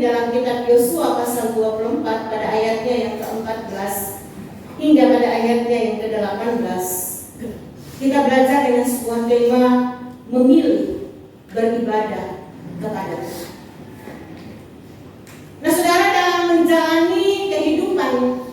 dalam kitab Yosua pasal 24 pada ayatnya yang ke-14 hingga pada ayatnya yang ke-18. Kita belajar dengan sebuah tema memilih beribadah kepada Tuhan. Nah saudara, dalam menjalani kehidupan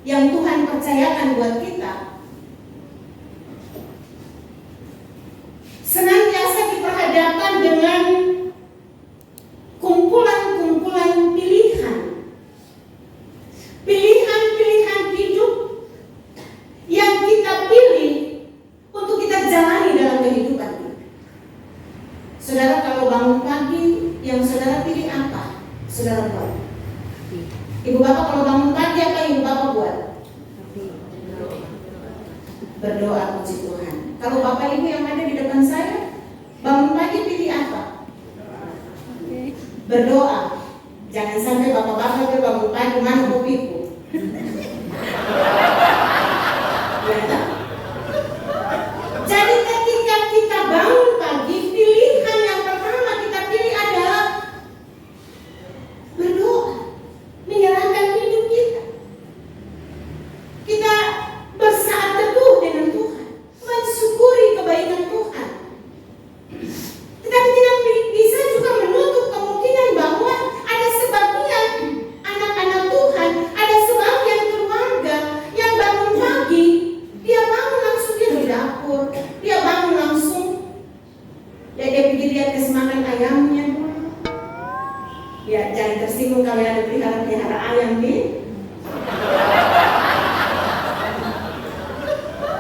yang Tuhan percayakan buat kita, senantiasa diperhadapkan dengan kumpulan-kumpulan pilihan. Pilihan-pilihan hidup yang kita pilih untuk kita jalani dalam kehidupan kita. Saudara, kalau bangun pagi, yang saudara pilih apa? Saudara buat. Ibu bapak kalau bangun pagi, apa ibu bapak buat? Berdoa, puji Tuhan. Kalau bapak ibu yang ada di depan saya, bangun pagi pilih apa? Berdoa. Jangan sampai bapak-bapak bangun pagi mana kopiku. Jadi ketika kita bangun pagi, pilihan yang pertama kita pilih adalah berdoa, menyerahkan hidup kita. Kita bersaat teduh dengan Tuhan, mensyukuri kebaikan Tuhan. Tetapi tidak bisa juga menutup kemungkinan bahwa ada sebagian anak-anak Tuhan, ada sebagian keluarga yang bangun pagi, dia bangun langsung dia di dapur, dia bangun langsung dia pergi lihat kesemakan ayamnya dulu. Ya jangan tersinggung kalau ada pelihara ayam nih.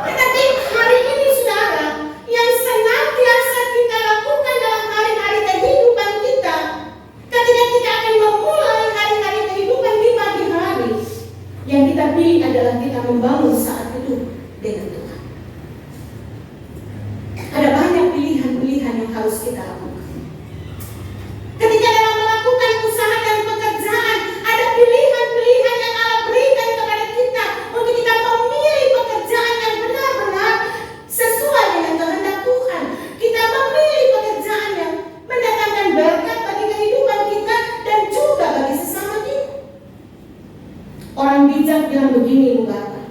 Tetapi hari ini saudara, yang senantiasa kita lakukan dalam hari-hari kehidupan kita, ketika kita akan memulai hari-hari kehidupan di pagi hari, yang kita pilih adalah kita membangun saat itu dengan Tuhan. Ada banyak pilihan-pilihan yang harus kita lakukan. Ketika dalam melakukan usaha dan pekerjaan, ada pilihan-pilihan yang Allah berikan kepada kita untuk kita memilih pekerjaan yang benar-benar sesuai dengan kehendak Tuhan. Kita memilih pekerjaan yang mendatangkan berkat bagi kehidupan kita dan juga bagi sesama kita. Orang bijak bilang begini, Ibu Bapak,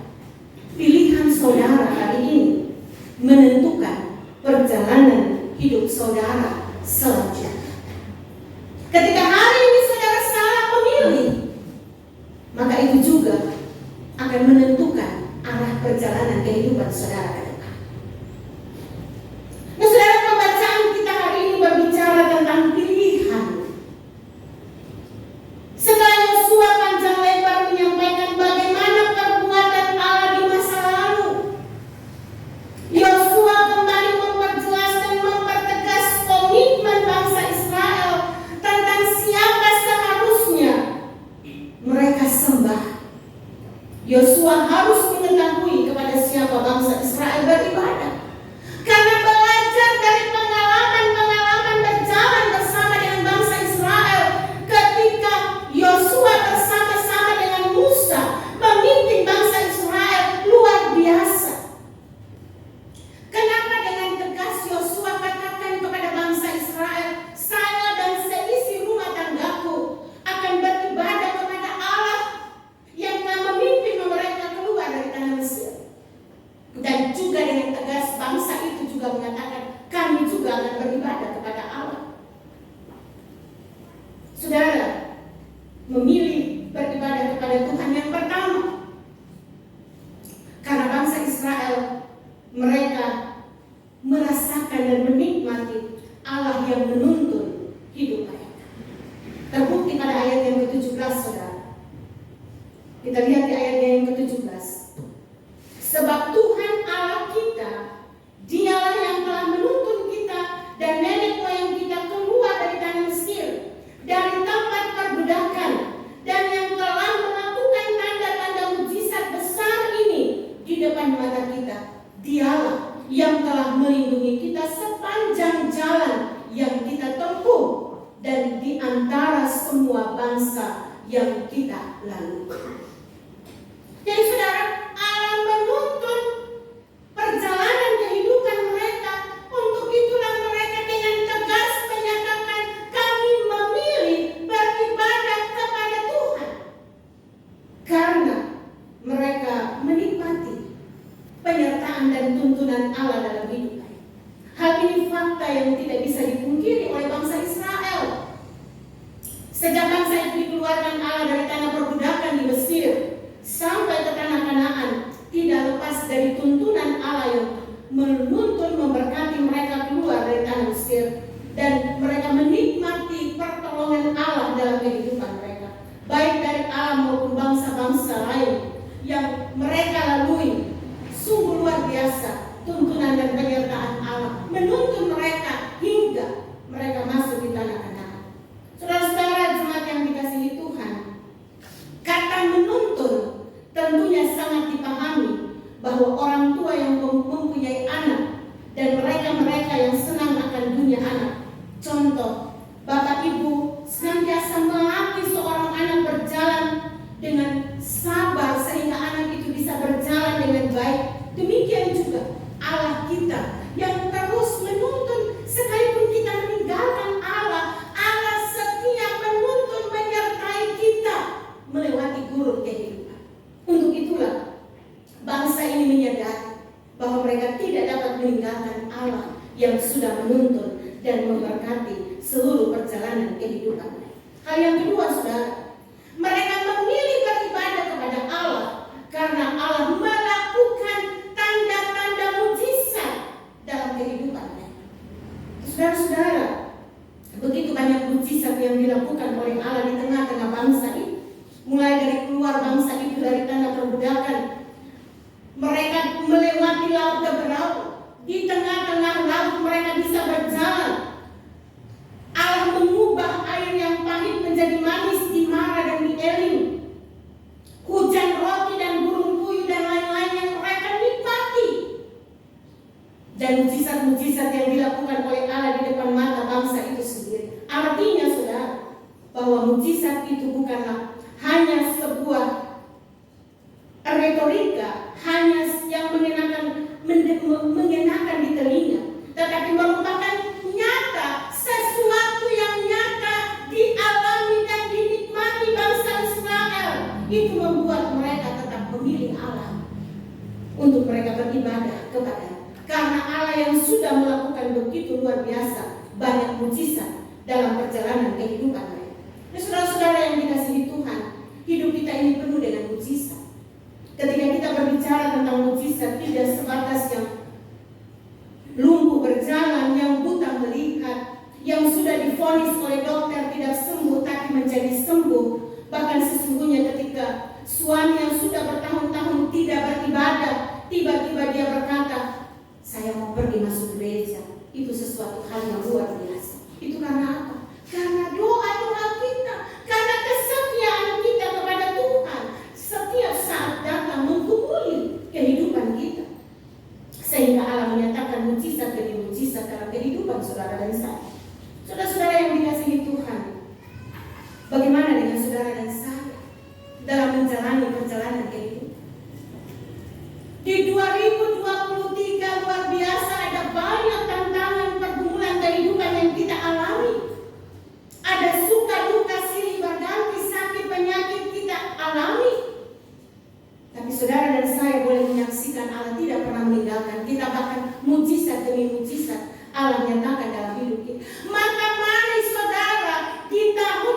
pilihan saudara hari ini menentukan perjalanan hidup saudara selanjutnya. Ketika hari ini saudara salah memilih, maka itu juga akan menentukan arah perjalanan kehidupan saudara ke depan. Nah saudara, pembacaan kita hari ini berbicara tentang pilihan. Setelah Yosua panjang lebar menyampaikan bagaimana perbuatan Allah di masa lalu, Yosua kembali memperjelas dan mempertegas komitmen bangsa Israel tentang siapa seharusnya mereka sembah. Yosua harus mengetahui kepada siapa bangsa Israel beribadah. Karena belajar dari pengalaman-pengalaman berjalan bersama dengan bangsa Israel, ketika Yosua bersama-sama dengan Musa memimpin bangsa Israel luar biasa. Kenapa dengan tegas Yosua katakan kepada bangsa Israel, saya dan seisi rumah tanggaku akan beribadah kepada Allah yang telah memimpin mereka keluar dari tanah Mesir. Dan juga dengan tegas bangsa itu juga mengatakan, kami juga akan beribadah kepada Allah. Saudara, memilih beribadah kepada Tuhan yang pertama, karena bangsa Israel mereka merasakan dan menikmati Allah yang menuntun hidup mereka. Terbukti pada ayat yang ke-17, saudara. Kita lihat di ayat yang ke-17. Sebab Tuhan Allah kita, Dialah yang telah menuntun kita dan nenek moyang kita keluar dari tanah Mesir, dari tempat perbudakan, dan yang telah melakukan tanda-tanda mujizat besar ini di depan mata kita. Dialah yang telah melindungi kita sepanjang jalan yang kita tempuh dan di antara semua bangsa yang kita lalui. Jadi saudara, Allah menuntun perjalanan kehidupan mereka. Untuk itulah mereka dengan tegas menyatakan, kami memilih beribadah dan tuntunan Allah dalam hidup mereka. Hal ini fakta yang tidak bisa dipungkiri oleh bangsa Israel. Sejak bangsa itu dikeluarkan Allah dari tanah perbudakan di Mesir sampai ke tanah Kanaan, tidak lepas dari tuntunan Allah yang menuntun memberkati mereka keluar dari tanah Mesir, dan mereka menikmati pertolongan Allah dalam kehidupan mereka, baik dari Allah maupun bangsa-bangsa lain yang mereka lalui. Sungguh luar biasa tuntunan dan penyertaan Allah menuntun mereka hingga mereka masuk di tanah Kanaan. Saudara-saudara jemaat yang dikasihi Tuhan, kata menuntun tentunya sangat dipahami bahwa orang tua yang mempunyai anak dan mereka-mereka yang senang akan dunia anak. Contoh, Bapak Ibu senantiasa melatih seorang anak berjalan dengan sabar sehingga anak itu bisa berjalan dengan baik. Demikian juga Allah kita yang terus menuntun sekalipun kita meninggalkan Allah. Allah setia menuntun menyertai kita melewati gurun kehidupan. Untuk itulah bangsa ini menyadari bahwa mereka tidak dapat meninggalkan Allah yang sudah menuntun dan memberkati seluruh perjalanan kehidupan mereka. Hal yang kedua, saudara, mereka memilih beribadah kepada Allah karena Allah melakukan tanda-tanda mujizat dalam kehidupan mereka. Saudara-saudara, begitu banyak mujizat yang dilakukan oleh Allah di tengah-tengah bangsa ini. Mulai dari keluar bangsa itu dari tanah perbudakan, mereka melewati laut Teberau. Di tengah-tengah laut mereka bisa berjalan. Allah mengubah air yang pahit menjadi manis di Mara dan di Elim. Hujan roti dan burung puyuh dan lain-lain yang mereka nikmati. Dan mujizat-mujizat yang dilakukan oleh Allah di depan mata bangsa itu sendiri. Artinya, saudara, bahwa mujizat itu bukanlah hanya sebuah retorika, hanya yang mengenakan di telinga, tetapi merupakan nyata, sesuatu yang nyata dialami dan dinikmati bangsa Israel. Itu membuat mereka tetap memilih Allah untuk mereka beribadah kepada, karena Allah yang sudah melakukan begitu luar biasa banyak mujizat dalam perjalanan kehidupan mereka. Nah, saudara-saudara yang dikasihi Tuhan, hidup kita ini penuh dengan mujizat. Ketika kita berbicara tentang mujizat, tidak sebatas yang lumpuh berjalan, yang buta melihat, yang sudah divonis oleh dokter tidak sembuh tapi menjadi sembuh. Bahkan sesungguhnya ketika suami yang sudah bertahun-tahun tidak beribadah, tiba-tiba dia berkata, saya mau pergi masuk gereja. Itu sesuatu hal yang luar biasa. Itu karena apa? Karena doa-doa kita, karena kesetiaan kita kepada Tuhan setiap saat datang menggumuli kehidupan kita, sehingga Allah menyatakan mujizat demi mujizat dalam kehidupan saudara dan saya. Saudara-saudara yang dikasihi Tuhan, bagaimana dengan saudara dan saya dalam menjalani perjalanan kehidupan? Di 2023 luar biasa, ada banyak tantangan pergumulan kehidupan yang kita alami. Ada suka duka silih berganti, sakit penyakit kita alami. Tapi saudara dan saya boleh menyaksikan Allah tidak pernah meninggalkan kita, bahkan mujizat demi mujizat Allah nyatakan dalam hidup kita. Maka mari saudara, di tahun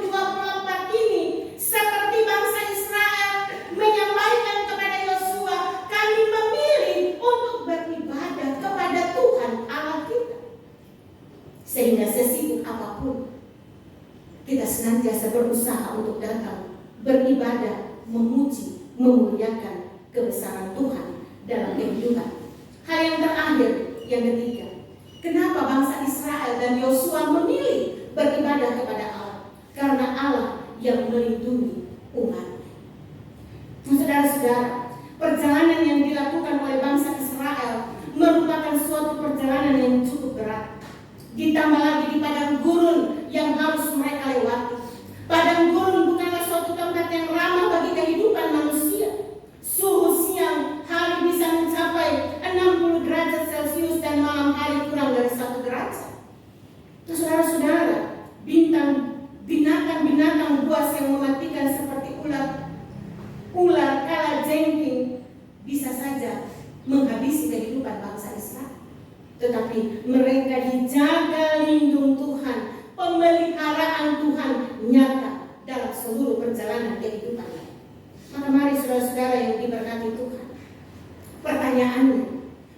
2024 ini seperti bangsa Israel menyampaikan kepada Yosua, kami memilih untuk beribadah kepada Tuhan Allah kita. Sehingga sesibuk apapun, kita senantiasa berusaha untuk datang beribadah, memuji, memuliakan kebesaran Tuhan dalam kehidupan. Hal yang terakhir, yang ketiga, kenapa bangsa Israel dan Yosua memilih beribadah kepada Allah? Karena Allah yang melindungi umat. Saudara-saudara, perjalanan yang dilakukan oleh bangsa Israel merupakan suatu perjalanan yang cukup berat. Ditambah lagi di padang gurun yang harus mereka lewati. Padang gurun bukanlah suatu tempat yang ramah bagi kehidupan manusia. Suhu siang hari bisa mencapai 60 derajat Celcius dan malam hari kurang dari 1 derajat. Nah, saudara-saudara, binatang-binatang buas yang mematikan seperti ular kalajengking bisa saja menghabisi tetapi mereka dijaga lindung Tuhan, pemeliharaan Tuhan nyata dalam seluruh perjalanan kehidupannya. Maka mari saudara-saudara yang diberkati Tuhan, pertanyaannya,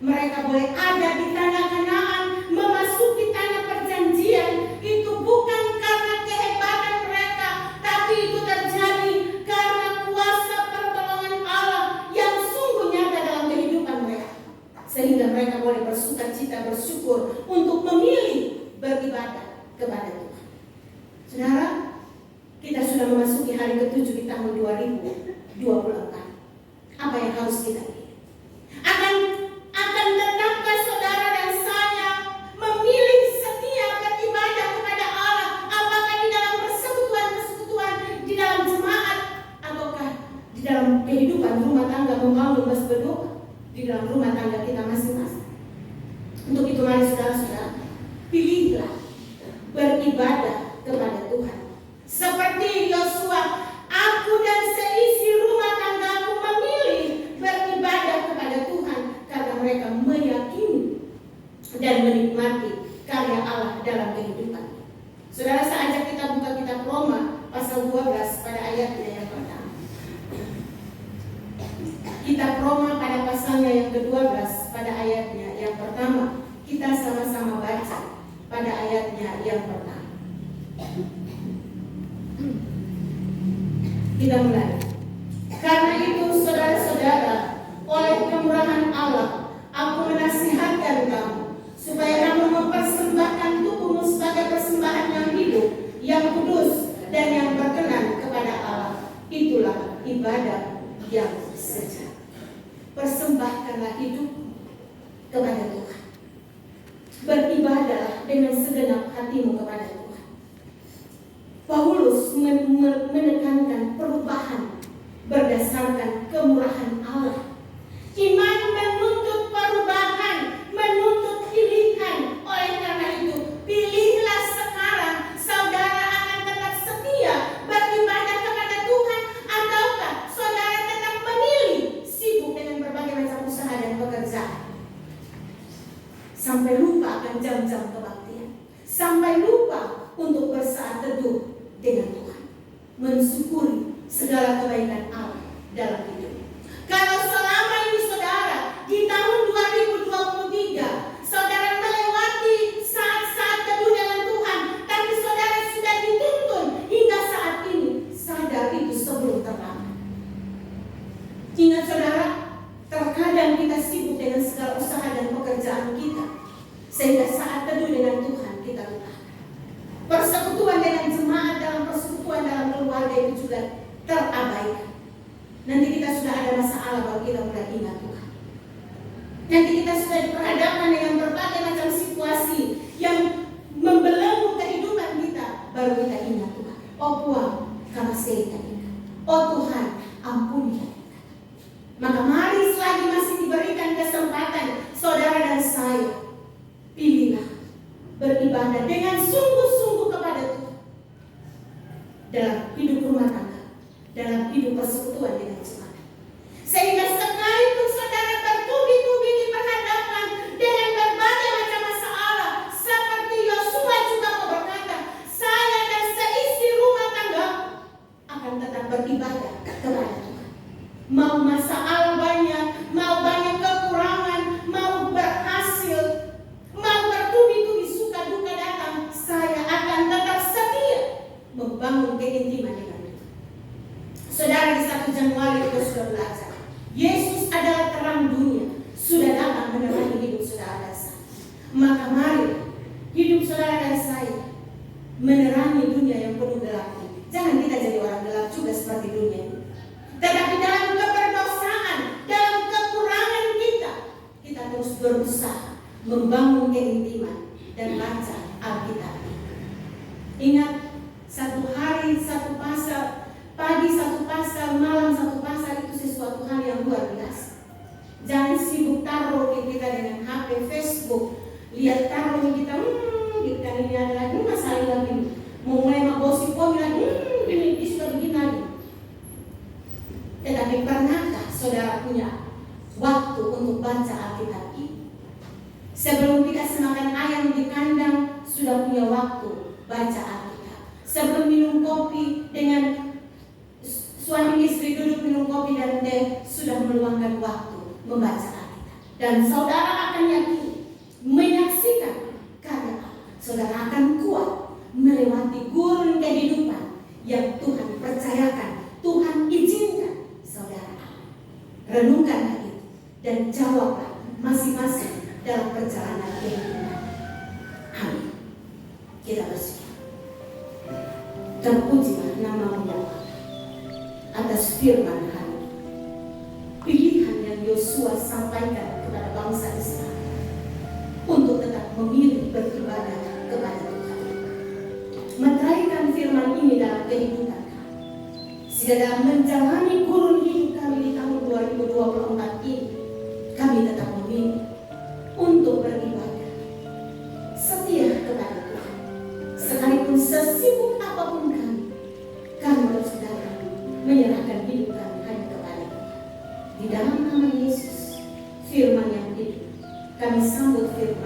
mereka boleh ada di tanah Kanaan, memasuki tanah perjanjian, itu bukan karena kehebatan mereka, tapi itu terjadi karena kuasa pertolongan Allah yang sungguh nyata dalam kehidupan mereka, sehingga mereka boleh bersukacita, bersyukur untuk memilih beribadah kepada Tuhan. Saudara, kita sudah memasuki hari ke-7 di tahun 2024. Apa yang harus kita pilih? Akan tetapkah saudara dan saya memilih setia beribadah kepada Allah? Apakah di dalam persekutuan, di dalam jemaat, ataukah di dalam kehidupan rumah tangga membangun berdoa di dalam rumah tangga kita masing-masing? Untuk itu mari saudara-saudara, pilihlah beribadah kepada Tuhan. Seperti Yosua, aku dan seisi rumah tanggaku memilih beribadah kepada Tuhan karena mereka meyakini dan menikmati karya Allah dalam kehidupan. Saudara, saya ajak kita buka kitab Roma pasal 12 pada ayatnya yang pertama. Kitab Roma pada pasalnya yang ke-12 pada ayatnya yang pertama. Kita sama-sama baca pada ayatnya yang pertama. Kita mulai. Karena itu saudara-saudara, oleh kemurahan Allah, aku menasihatkan kamu supaya kamu mempersembahkan tubuhmu sebagai persembahan yang hidup, yang kudus, dan yang berkenan kepada Allah. Itulah ibadah yang sejati. Persembahkanlah hidup kepada Tuhan. Beribadahlah dengan segenap hatimu kepada Tuhan. Paulus menekankan perubahan berdasarkan kemurahan Allah. Iman menuntut perubahan, menuntut pilihan. Oleh karena itu, pilihlah sekarang. Saudara akan tetap setia beribadah kepada Tuhan, ataukah saudara tetap memilih sibuk dengan berbagai macam usaha dan pekerjaan, sampai lupa akan jam-jam kebaktian, sampai lupa untuk bersaat teduh dengan Tuhan, mensyukuri segala kebaikan Allah dalam hidup. Kalau selama ini saudara di tahun 2023 saudara melewati saat-saat teduh dengan Tuhan, tapi saudara sudah dituntun hingga saat ini, sadar itu sebelum terlambat. Ingat saudara, terkadang kita sibuk dengan segala usaha dan pekerjaan kita, sehingga saat teduh dengan Tuhan kita lupa. Persekutuan dengan jemaat, dalam persekutuan dalam keluarga itu juga terabaikan. Nanti kita sudah ada masalah baru kita mulai ingat Tuhan. Nanti kita sudah diperhadapkan dengan berbagai macam situasi yang membelenggu kehidupan kita, baru kita ingat Tuhan. Oh Tuhan, kasih kita ingat. Oh Tuhan, ampuni kita. Maka mari selagi masih diberikan kesempatan, saudara dan saya, pilihlah beribadah dengan sungguh-sungguh kepada Tuhan dalam hidup rumah tangga, dalam hidup persekutuan dengan jemaat, sehingga sekalipun saudara bertubi-tubi diperhadapkan dengan berbagai macam masalah, seperti Yosua juga mau berkata, saya dan seisi rumah tangga akan tetap beribadah kepada Tuhan. Mau masalah banyak, mau banyak kekurangan, mau berhasil, mau bertubi-tubi suka duka datang, saya akan tetap setia membangun keintiman dengan Tuhan. Saudara, di 1 Januari kita sudah belajar, Yesus adalah terang dunia, sudah datang menerangi hidup saudara dan saya. Maka mari hidup saudara dan saya menerangi dunia yang penuh gelap ini. Jangan kita jadi orang gelap juga seperti dunia ini, tetapi dalam keberdosaan, dalam kekurangan kita terus berusaha membangun keintiman dan baca Alkitab. Ingat, satu hari satu pasal, pagi satu pasal, malam satu pasal, itu sesuatu hal yang luar biasa. Jangan sibuk taruh kita dengan HP, Facebook, lihat taruh kita, kita ini ada lagi masalah lagi, mau mulai gosip lagi, ini sudah begini lagi. Tetapi pernahkah saudara punya waktu untuk baca Alkitab ini? Sebelum kita semakan ayam di kandang, sudah punya waktu baca Alkitab. Sebelum minum kopi dengan suami istri duduk minum kopi dan teh, sudah meluangkan waktu membaca Alkitab. Dan saudara akan yakin, menyaksikan karya Allah. Saudara akan kuat melewati gurun kehidupan yang Tuhan percayakan, Tuhan izinkan saudara alami. Renungkanlah itu dan jawablah masing-masing dalam perjalanan kehidupan. Amin. Kita bersyukur. Terpujilah nama-Mu ya Allah atas firman hari ini. Pilihan yang Yosua sampaikan kepada bangsa Israel untuk tetap memilih beribadah kepada Tuhan. Meteraikan firman ini dalam kehidupan kami, sehingga dalam menjalani kurun hidup kami di tahun 2024 ini, kami tetap memilih untuk beribadah, setia kepada Tuhan. Sekalipun sesibuk apapun kami bersaudara menyerahkan hidup kami hanya kepada Tuhan. Di dalam nama Yesus, firman yang hidup, kami sambut firman